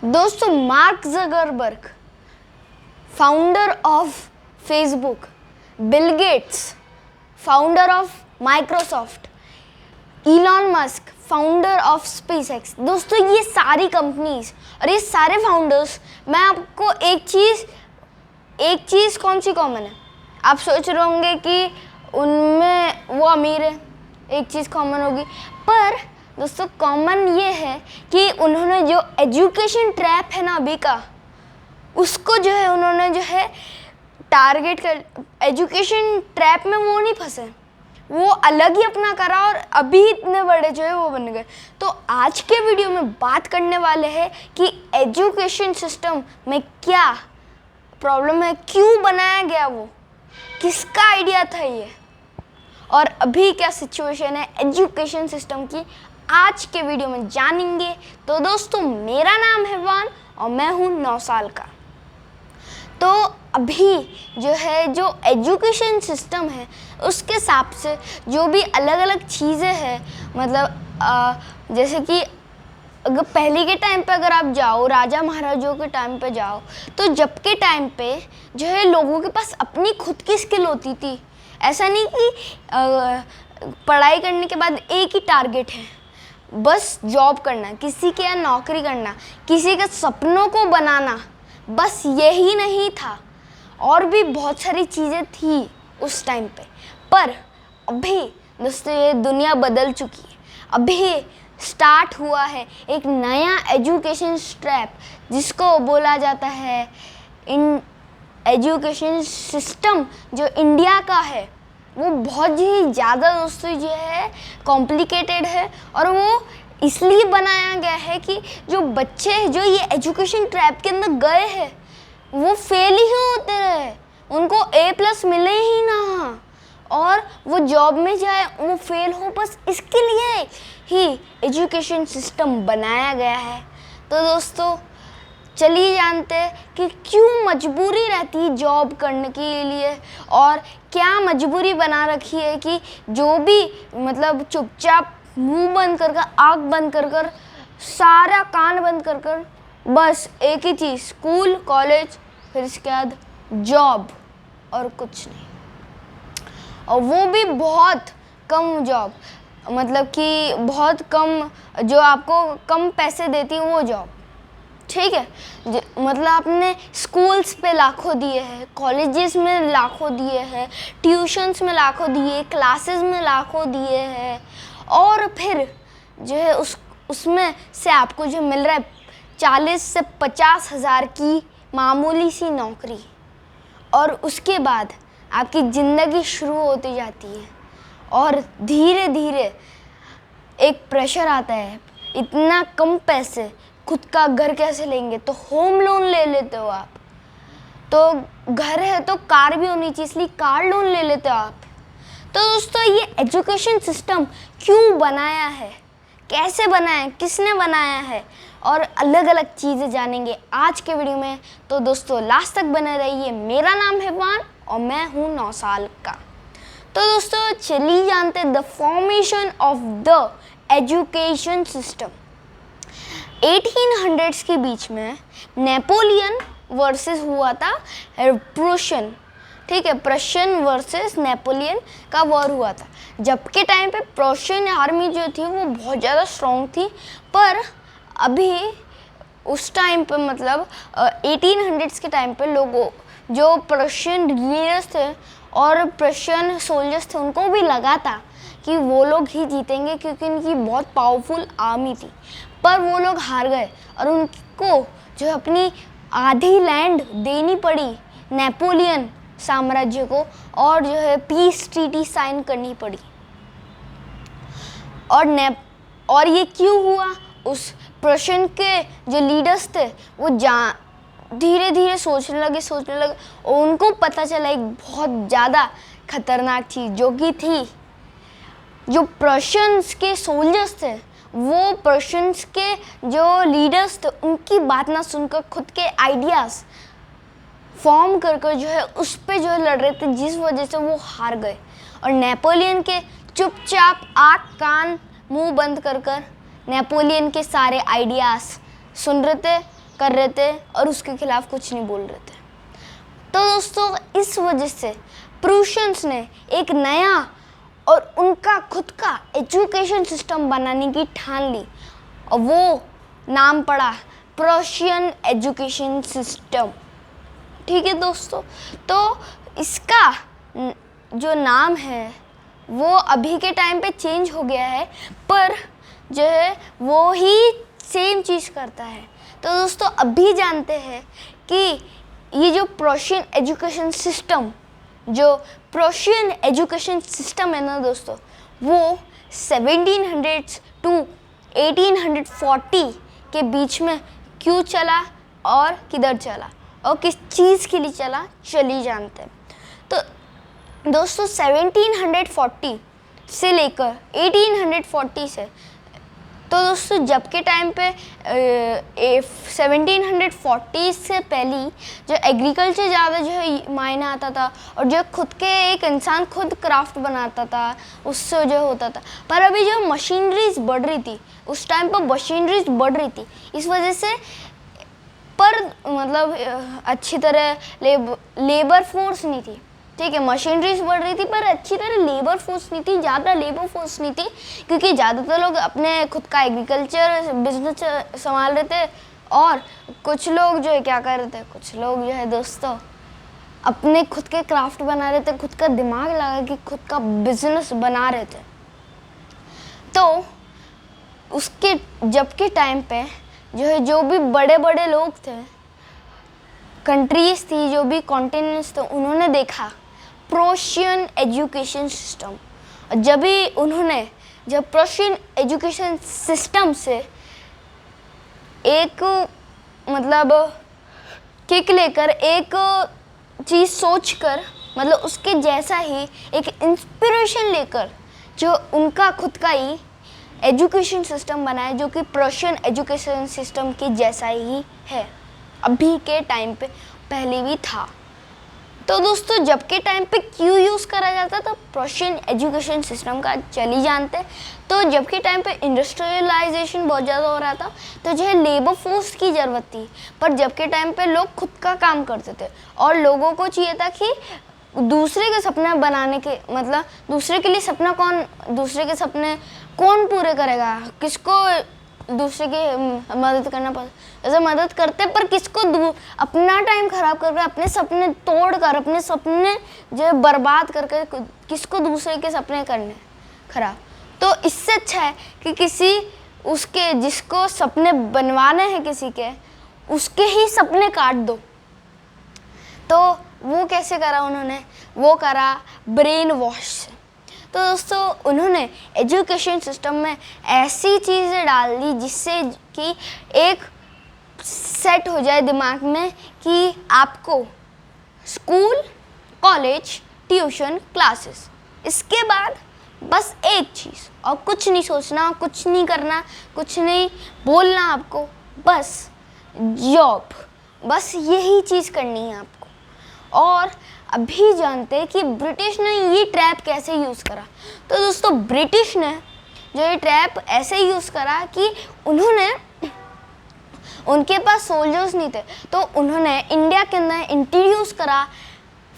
दोस्तों, mark Zuckerberg, founder of Facebook, Bill Gates, founder of Microsoft, Elon Musk, founder of SpaceX. दोस्तों, ये सारी companies और ये सारे फाउंडर्स, मैं आपको एक चीज़ कौन सी कॉमन है? आप सोच रहे होंगे कि उनमें वो अमीर है, एक चीज़ कॉमन होगी, पर दोस्तों कॉमन ये है कि उन्होंने जो एजुकेशन ट्रैप है ना अभी का, उसको जो है उन्होंने जो है टारगेट कर, एजुकेशन ट्रैप में वो नहीं फंसे, वो अलग ही अपना करा और अभी इतने बड़े जो है वो बन गए। तो आज के वीडियो में बात करने वाले हैं कि एजुकेशन सिस्टम में क्या प्रॉब्लम है, क्यों बनाया गया, वो किसका आइडिया था ये, और अभी क्या सिचुएशन है एजुकेशन सिस्टम की, आज के वीडियो में जानेंगे। तो दोस्तों, मेरा नाम है वान और मैं हूँ 9 साल का। तो अभी जो है जो एजुकेशन सिस्टम है उसके हिसाब से जो भी अलग अलग चीज़ें हैं, मतलब जैसे कि अगर पहले के टाइम पे अगर आप जाओ, राजा महाराजों के टाइम पे जाओ, तो जब के टाइम पे जो है लोगों के पास अपनी खुद की स्किल होती थी। ऐसा नहीं कि पढ़ाई करने के बाद एक ही टारगेट है, बस जॉब करना, किसी के यहाँ नौकरी करना, किसी के सपनों को बनाना, बस यही नहीं था, और भी बहुत सारी चीज़ें थी उस टाइम पे। पर अभी दोस्तों ये दुनिया बदल चुकी है। अभी स्टार्ट हुआ है एक नया एजुकेशन स्ट्रैप, जिसको बोला जाता है एजुकेशन सिस्टम। जो इंडिया का है वो बहुत ही ज़्यादा दोस्तों जो है कॉम्प्लिकेटेड है, और वो इसलिए बनाया गया है कि जो बच्चे जो ये एजुकेशन ट्रैप के अंदर गए हैं वो फेल ही होते रहे, उनको A+ मिले ही ना, और वो जॉब में जाए वो फेल हो, बस इसके लिए ही एजुकेशन सिस्टम बनाया गया है। तो दोस्तों चलिए जानते हैं कि क्यों मजबूरी रहती है जॉब करने के लिए, और क्या मजबूरी बना रखी है कि जो भी मतलब चुपचाप मुंह बंद कर कर, आँख बंद कर कर, सारा कान बंद कर कर, बस एक ही चीज़, स्कूल कॉलेज, फिर इसके बाद जॉब और कुछ नहीं, और वो भी बहुत कम जॉब, मतलब कि बहुत कम, जो आपको कम पैसे देती है वो जॉब, ठीक है। मतलब आपने स्कूल्स पे लाखों दिए हैं, कॉलेजेस में लाखों दिए हैं, ट्यूशन्स में लाखों दिए, क्लासेस में लाखों दिए हैं, और फिर जो है उसमें से आपको जो मिल रहा है 40 से 50 हज़ार की मामूली सी नौकरी, और उसके बाद आपकी ज़िंदगी शुरू होती जाती है, और धीरे धीरे एक प्रेशर आता है, इतना कम पैसे, खुद का घर कैसे लेंगे, तो होम लोन ले लेते हो आप, तो घर है तो कार भी होनी चाहिए, इसलिए कार लोन ले लेते हो आप। तो दोस्तों ये एजुकेशन सिस्टम क्यों बनाया है, कैसे बनाया है, किसने बनाया है, और अलग अलग चीज़ें जानेंगे आज के वीडियो में। तो दोस्तों लास्ट तक बने रहिए। मेरा नाम है वान और मैं हूँ 9 साल का। तो दोस्तों चलिए जानते हैं the formation of the education system. 1800s के बीच में नेपोलियन वर्सेस हुआ था प्रुशियन, ठीक है, प्रशियन वर्सेस नेपोलियन का वॉर हुआ था। जब के टाइम पे प्रुशियन आर्मी जो थी वो बहुत ज़्यादा स्ट्रॉन्ग थी, पर अभी उस टाइम पे मतलब 1800s के टाइम पे लोगों जो प्रशियन लीडर्स थे और प्रशियन सोल्जर्स थे, उनको भी लगा था कि वो लोग ही जीतेंगे क्योंकि उनकी बहुत पावरफुल आर्मी थी, पर वो लोग हार गए और उनको जो अपनी आधी लैंड देनी पड़ी नेपोलियन साम्राज्य को, और जो है पीस ट्रीटी साइन करनी पड़ी। और ये क्यों हुआ? उस प्रशियन के जो लीडर्स थे वो धीरे धीरे सोचने लगे, और उनको पता चला एक बहुत ज़्यादा खतरनाक चीज़, जो कि थी जो प्रशियंस के सोल्जर्स थे, वो पर्शियंस के जो लीडर्स थे उनकी बात ना सुनकर खुद के आइडियाज़ फॉर्म कर जो है उस पे जो है लड़ रहे थे, जिस वजह से वो हार गए। और नेपोलियन के चुपचाप आँख कान मुंह बंद कर नेपोलियन के सारे आइडियाज़ सुन रहे थे, कर रहे थे और उसके खिलाफ कुछ नहीं बोल रहे थे। तो दोस्तों इस वजह से प्रूशियंस ने एक नया और उनका खुद का एजुकेशन सिस्टम बनाने की ठान ली और वो नाम पड़ा प्रूशियन एजुकेशन सिस्टम। ठीक है दोस्तों, तो इसका जो नाम है वो अभी के टाइम पे चेंज हो गया है, पर जो है वो ही सेम चीज़ करता है। तो दोस्तों अभी जानते हैं कि ये जो प्रूशियन एजुकेशन सिस्टम है ना दोस्तों, वो 1700 टू 1840 के बीच में क्यों चला और किधर चला और किस चीज़ के लिए चला, चलिए जानते हैं। तो दोस्तों 1740 से लेकर 1840 से, तो दोस्तों जब के टाइम पे 1740 से पहले जो एग्रीकल्चर ज़्यादा जो है मायने आता था और जो खुद के एक इंसान खुद क्राफ्ट बनाता था उससे जो होता था। पर अभी जो मशीनरीज बढ़ रही थी, उस टाइम पर मशीनरीज बढ़ रही थी, इस वजह से पर मतलब अच्छी तरह लेबर फोर्स नहीं थी। ठीक है, मशीनरीज बढ़ रही थी पर अच्छी तरह लेबर फोर्स नहीं थी, ज़्यादा लेबर फोर्स नहीं थी, क्योंकि ज़्यादातर लोग अपने खुद का एग्रीकल्चर बिजनेस संभाल रहे थे और कुछ लोग जो है क्या कर रहे थे, कुछ लोग जो है दोस्तों अपने खुद के क्राफ्ट बना रहे थे, खुद का दिमाग लगा के खुद का बिजनेस बना रहे थे। तो उसके जब के टाइम पे जो है जो भी बड़े बड़े लोग थे, कंट्रीज थी, जो भी कॉन्टिनेंट्स थे, उन्होंने देखा प्रूशियन एजुकेशन सिस्टम। जब प्रूशियन एजुकेशन सिस्टम से एक मतलब किक लेकर, एक चीज़ सोचकर, मतलब उसके जैसा ही एक इंस्पिरेशन लेकर जो उनका खुद का ही एजुकेशन सिस्टम बनाया, जो कि प्रूशियन एजुकेशन सिस्टम के जैसा ही है, अभी के टाइम पे पहले भी था। तो दोस्तों जब के टाइम पे क्यों यूज़ करा जाता था प्रूशियन एजुकेशन सिस्टम का, चलिए जानते हैं। तो जब के टाइम पे इंडस्ट्रियलाइजेशन बहुत ज़्यादा हो रहा था, तो जो है लेबर फोर्स की ज़रूरत थी, पर जब के टाइम पे लोग खुद का काम करते थे और लोगों को चाहिए था कि दूसरे के सपने बनाने के, मतलब दूसरे के लिए सपना दूसरे के सपने कौन पूरे करेगा, किसको दूसरे की मदद करना पड़ता, ऐसे मदद करते, पर किसको अपना टाइम खराब करके, अपने सपने तोड़कर, अपने सपने जो बर्बाद करके किसको दूसरे के सपने करने खराब। तो इससे अच्छा है कि किसी उसके जिसको सपने बनवाने हैं किसी के, उसके ही सपने काट दो। तो वो कैसे करा उन्होंने, वो करा ब्रेन वॉश से। तो दोस्तों उन्होंने एजुकेशन सिस्टम में ऐसी चीज़ें डाल दी जिससे कि एक सेट हो जाए दिमाग में कि आपको स्कूल, कॉलेज, ट्यूशन, क्लासेस, इसके बाद बस एक चीज़ और कुछ नहीं सोचना, कुछ नहीं करना, कुछ नहीं बोलना आपको, बस जॉब, बस यही चीज़ करनी है आपको। और अभी जानते हैं कि ब्रिटिश ने ये ट्रैप कैसे यूज़ करा। तो दोस्तों ब्रिटिश ने जो ये ट्रैप ऐसे यूज़ करा कि उनके पास सोल्जर्स नहीं थे, तो उन्होंने इंडिया के अंदर इंट्रोड्यूस करा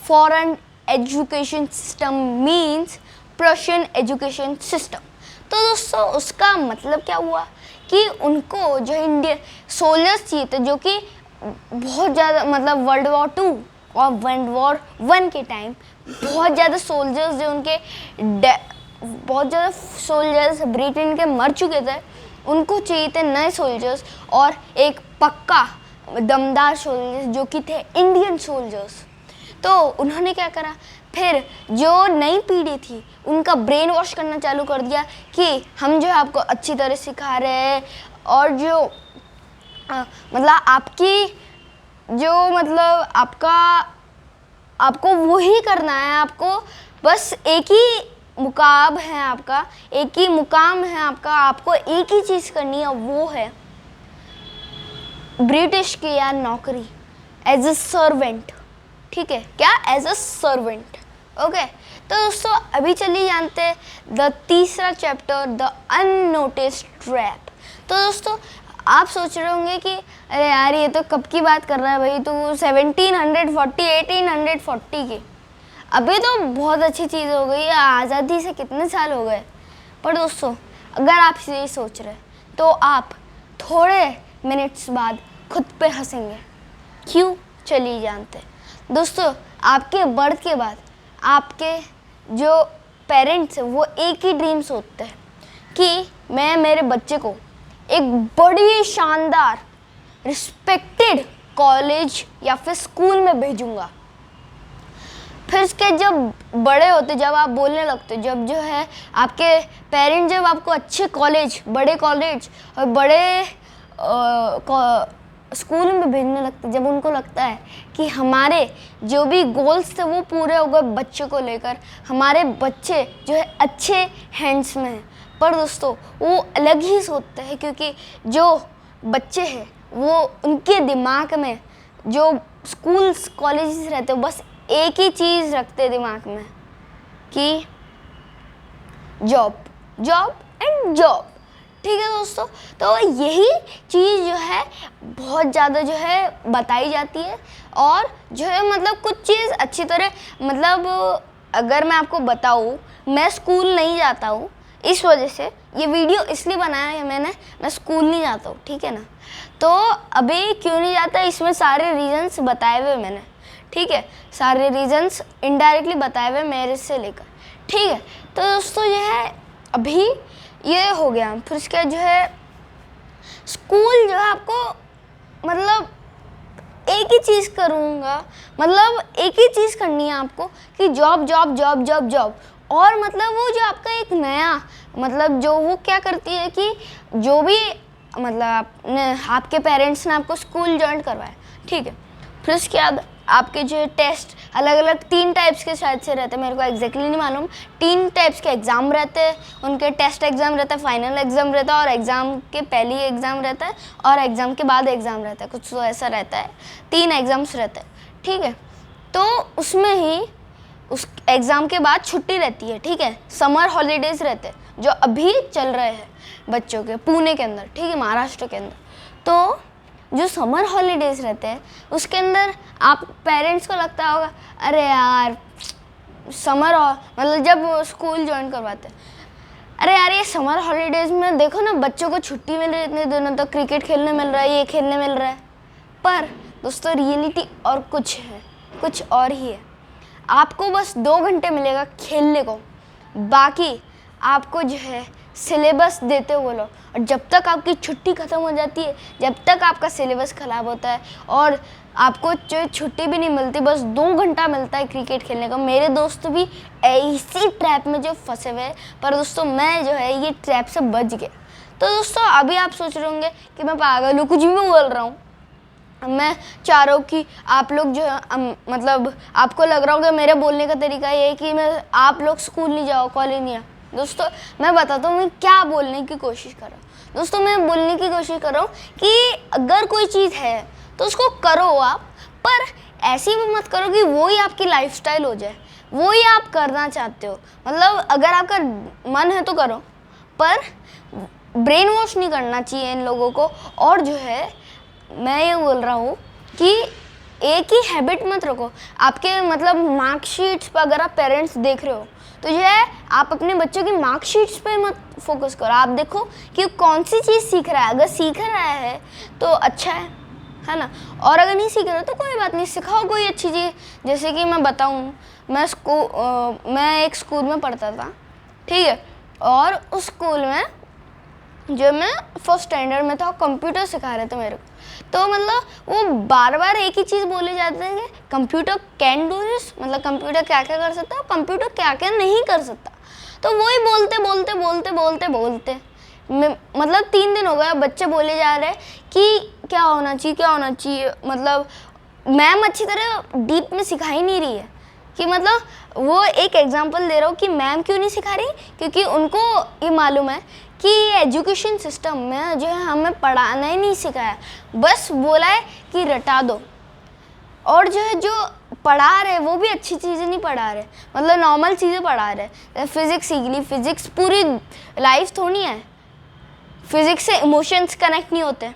foreign education system, means Prussian education system. तो दोस्तों उसका मतलब क्या हुआ कि उनको जो इंडियन सोल्जर्स चाहिए थे, जो कि बहुत ज़्यादा, मतलब वर्ल्ड वॉर 2 और वर्ल्ड वॉर 1 के टाइम बहुत ज़्यादा सोल्जर्स जो उनके बहुत ज़्यादा सोल्जर्स ब्रिटेन के मर चुके थे, उनको चाहिए थे नए सोल्जर्स और एक पक्का दमदार सोल्जर्स जो कि थे इंडियन सोल्जर्स। तो उन्होंने क्या करा, फिर जो नई पीढ़ी थी उनका ब्रेन वॉश करना चालू कर दिया कि हम जो है आपको अच्छी तरह सिखा रहे हैं और जो मतलब आपकी जो मतलब आपको वही करना है, आपको बस एक ही मुकाम है आपका, एक ही मुकाम है आपका, आपको एक ही चीज़ करनी है, वो है ब्रिटिश की यार नौकरी एज ए सर्वेंट। ठीक है, क्या एज अ सर्वेंट। ओके, तो दोस्तों अभी चलिए जानते हैं द तीसरा चैप्टर, द अननोटिस्ड ट्रैप। तो दोस्तों आप सोच रहे होंगे कि अरे यार ये तो कब की बात कर रहा है भाई, तो 1740 1840 की, अभी तो बहुत अच्छी चीज़ हो गई है, आज़ादी से कितने साल हो गए। पर दोस्तों अगर आप ये सोच रहे तो आप थोड़े मिनट्स बाद खुद पे हंसेंगे। क्यों, चलिए जानते। दोस्तों आपके बर्थ के बाद आपके जो पेरेंट्स हैं वो एक ही ड्रीम सोचते हैं कि मैं मेरे बच्चे को एक बड़ी शानदार रिस्पेक्टेड कॉलेज या फिर स्कूल में भेजूंगा। फिर उसके जब बड़े होते, जब आप बोलने लगते, जब जो है आपके पेरेंट्स जब आपको अच्छे कॉलेज, बड़े कॉलेज और बड़े स्कूल में भेजने लगते, जब उनको लगता है कि हमारे जो भी गोल्स थे वो पूरे हो गए बच्चे को लेकर, हमारे बच्चे जो है अच्छे हैंड्स में हैं। पर दोस्तों वो अलग ही सोचते हैं, क्योंकि जो बच्चे हैं वो उनके दिमाग में जो स्कूल्स कॉलेजेस रहते हैं बस एक ही चीज़ रखते हैं दिमाग में कि जॉब जॉब एंड जॉब। ठीक है दोस्तों, तो यही चीज़ जो है बहुत ज़्यादा जो है बताई जाती है। और जो है मतलब कुछ चीज़ अच्छी तरह, मतलब अगर मैं आपको बताऊँ, मैं स्कूल नहीं जाता हूँ, इस वजह से ये वीडियो इसलिए बनाया है मैंने, मैं स्कूल नहीं जाता हूँ, ठीक है ना। तो अभी क्यों नहीं जाता, इसमें सारे रीजंस बताए हुए मैंने, ठीक है, सारे रीजंस इनडायरेक्टली बताए हुए मेरे से लेकर, ठीक है। तो दोस्तों ये है अभी ये हो गया। फिर उसके जो है स्कूल जो है आपको मतलब एक ही चीज़ करूँगा, मतलब एक ही चीज़ करनी है आपको कि job job job job job. और मतलब वो जो आपका एक नया मतलब जो वो क्या करती है कि जो भी मतलब आपके पेरेंट्स ने आपको स्कूल ज्वाइन करवाया, ठीक है, फिर उसके बाद आपके जो टेस्ट अलग अलग 3 टाइप्स के शायद से रहते हैं, मेरे को एग्जैक्टली नहीं मालूम, 3 टाइप्स के एग्ज़ाम रहते हैं उनके। टेस्ट एग्ज़ाम रहता है, फाइनल एग्ज़ाम रहता है और एग्ज़ाम के पहले ही एग्ज़ाम रहता है और एग्ज़ाम के बाद एग्ज़ाम रहता है, कुछ तो ऐसा रहता है, 3 एग्ज़ाम्स रहते हैं, ठीक है। तो उसमें ही उस एग्ज़ाम के बाद छुट्टी रहती है, ठीक है, समर हॉलीडेज़ रहते हैं जो अभी चल रहे हैं बच्चों के पुणे के अंदर, ठीक है, महाराष्ट्र के अंदर। तो जो समर हॉलीडेज़ रहते हैं उसके अंदर आप पेरेंट्स को लगता होगा अरे यार समर मतलब जब स्कूल ज्वाइन करवाते हैं, अरे यार ये समर हॉलीडेज़ में देखो ना बच्चों को छुट्टी मिल रही है इतने दिनों तक, क्रिकेट खेलने मिल रहा है, ये खेलने मिल रहा है। पर दोस्तों रियलिटी और कुछ है, कुछ और ही है। आपको बस 2 घंटे मिलेगा खेलने को, बाकी आपको जो है सिलेबस देते वो लोग, और जब तक आपकी छुट्टी ख़त्म हो जाती है, जब तक आपका सिलेबस ख़राब होता है और आपको जो छुट्टी भी नहीं मिलती, बस 2 घंटा मिलता है क्रिकेट खेलने का। मेरे दोस्त भी ऐसी ट्रैप में जो फंसे हुए हैं, पर दोस्तों मैं जो है ये ट्रैप से बच गया। तो दोस्तों अभी आप सोच रहे होंगे कि मैं पागल हूँ, कुछ भी बोल रहा हूँ। मैं चाह रहा हूँ कि आप लोग जो है मतलब आपको लग रहा होगा मेरे बोलने का तरीका ये है कि मैं आप लोग स्कूल नहीं जाओ, कॉलेज नहीं आओ। दोस्तों मैं बताता हूँ मैं क्या बोलने की कोशिश कर रहा हूँ। दोस्तों मैं बोलने की कोशिश कर रहा हूँ कि अगर कोई चीज़ है तो उसको करो आप, पर ऐसी भी मत करो कि वो ही आपकी लाइफस्टाइल हो जाए, वो ही आप करना चाहते हो। मतलब अगर आपका मन है तो करो, पर ब्रेन वॉश नहीं करना चाहिए इन लोगों को। और जो है मैं ये बोल रहा हूँ कि एक ही हैबिट मत रखो। आपके मतलब मार्कशीट्स पर अगर आप पेरेंट्स देख रहे हो तो जो है आप अपने बच्चों की मार्कशीट्स पे मत फोकस करो। आप देखो कि कौन सी चीज़ सीख रहा है, अगर सीख रहा है तो अच्छा है ना, और अगर नहीं सीख रहा तो कोई बात नहीं, सिखाओ कोई अच्छी चीज़। जैसे कि मैं बताऊँ, मैं एक स्कूल में पढ़ता था, ठीक है, और उस स्कूल में जो मैं फर्स्ट स्टैंडर्ड में था कंप्यूटर सिखा रहे थे मेरे को। तो मतलब वो बार बार एक ही चीज़ बोले जाते हैं कि कंप्यूटर कैन डू दिस, मतलब कंप्यूटर क्या क्या कर सकता है, कंप्यूटर क्या क्या नहीं कर सकता। तो वही बोलते बोलते बोलते बोलते बोलते मतलब 3 दिन हो गए बच्चे बोले जा रहे हैं कि क्या होना चाहिए क्या होना चाहिए। मतलब मैम अच्छी तरह डीप में सिखा ही नहीं रही है कि मतलब वो एक एग्जांपल दे रहा हूँ कि मैम क्यों नहीं सिखा रही, क्योंकि उनको ये मालूम है कि एजुकेशन सिस्टम में जो है हमें पढ़ाना ही नहीं सिखाया, बस बोला है कि रटा दो। और जो है जो पढ़ा रहे वो भी अच्छी चीज़ें नहीं पढ़ा रहे, मतलब नॉर्मल चीज़ें पढ़ा रहे। फिज़िक्स सीख ली, फिज़िक्स पूरी लाइफ थोड़ी है, फिज़िक्स से इमोशंस कनेक्ट नहीं होते,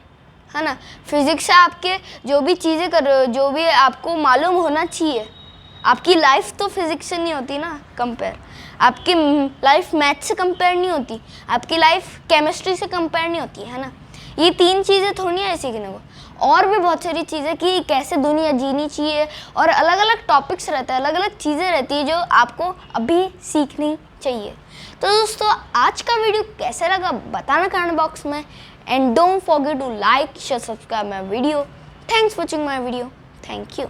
है ना। फिज़िक्स से आपके जो भी चीज़ें कर रहे हो, जो भी आपको मालूम होना चाहिए, आपकी लाइफ तो फिज़िक्स से नहीं होती ना कंपेयर, आपकी लाइफ मैथ से कंपेयर नहीं होती, आपकी लाइफ केमिस्ट्री से कंपेयर नहीं होती, है ना। ये 3 चीज़ें थोड़ी है सीखने को, और भी बहुत सारी चीज़ें कि कैसे दुनिया जीनी चाहिए, और अलग अलग टॉपिक्स रहते हैं, अलग अलग चीज़ें रहती है जो आपको अभी सीखनी चाहिए। तो दोस्तों आज का वीडियो कैसा लगा बताना कमेंट बॉक्स में, and don't forget to like share subscribe my video. Thanks for watching my video. Thank you.